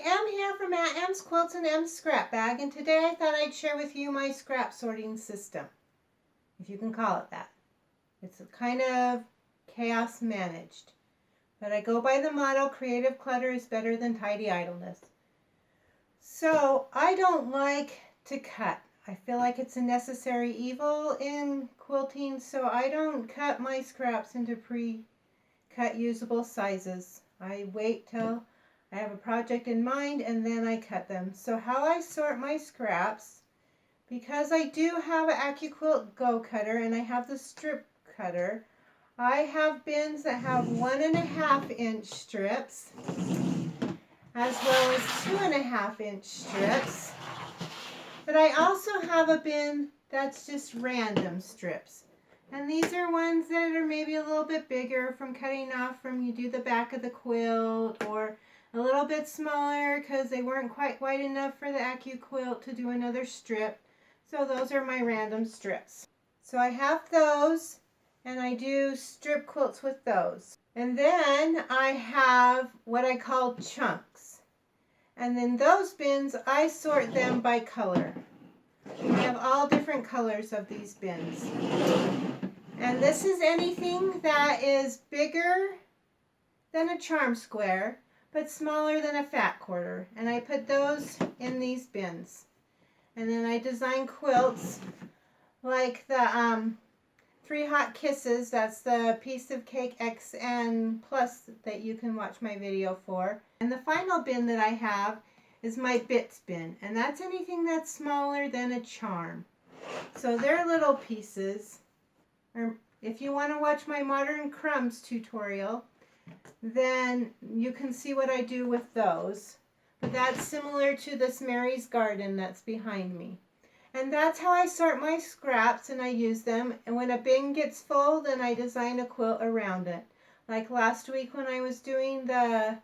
Em here from Em's Quilts and Em's Scrap Bag, and today I thought I'd share with you my scrap sorting system, if you can call it that. It's a kind of chaos managed, but I go by the motto, creative clutter is better than tidy idleness. So I don't like to cut. I feel like it's a necessary evil in quilting, so I don't cut my scraps into pre-cut usable sizes. I wait till I have a project in mind and then I cut them. So how I sort my scraps, because I do have an AccuQuilt Go cutter and I have the strip cutter, I have bins that have 1.5 inch strips as well as 2.5 inch strips. But I also have a bin that's just random strips. And these are ones that are maybe a little bit bigger from cutting off from you do the back of the quilt, or a little bit smaller because they weren't quite wide enough for the AccuQuilt to do another strip. So those are my random strips. So I have those and I do strip quilts with those. And then I have what I call chunks. And then those bins, I sort them by color. We have all different colors of these bins. And this is anything that is bigger than a charm square, but smaller than a fat quarter. And I put those in these bins. And then I design quilts like the 3 Hot Kisses. That's the piece of cake XN plus that you can watch my video for. And the final bin that I have is my bits bin. And that's anything that's smaller than a charm. So they're little pieces. Or if you want to watch my Modern Crumbs tutorial, then you can see what I do with those. But that's similar to this Mary's Garden that's behind me. And that's how I sort my scraps and I use them. And when a bin gets full, then I design a quilt around it. Like last week when I was doing the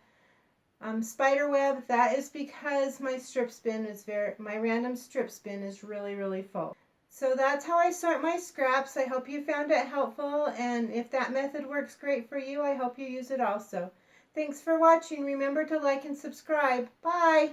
spider web, that is because my my random strip bin is really full. So that's how I sort my scraps. I hope you found it helpful, and if that method works great for you, I hope you use it also. Thanks for watching. Remember to like and subscribe. Bye!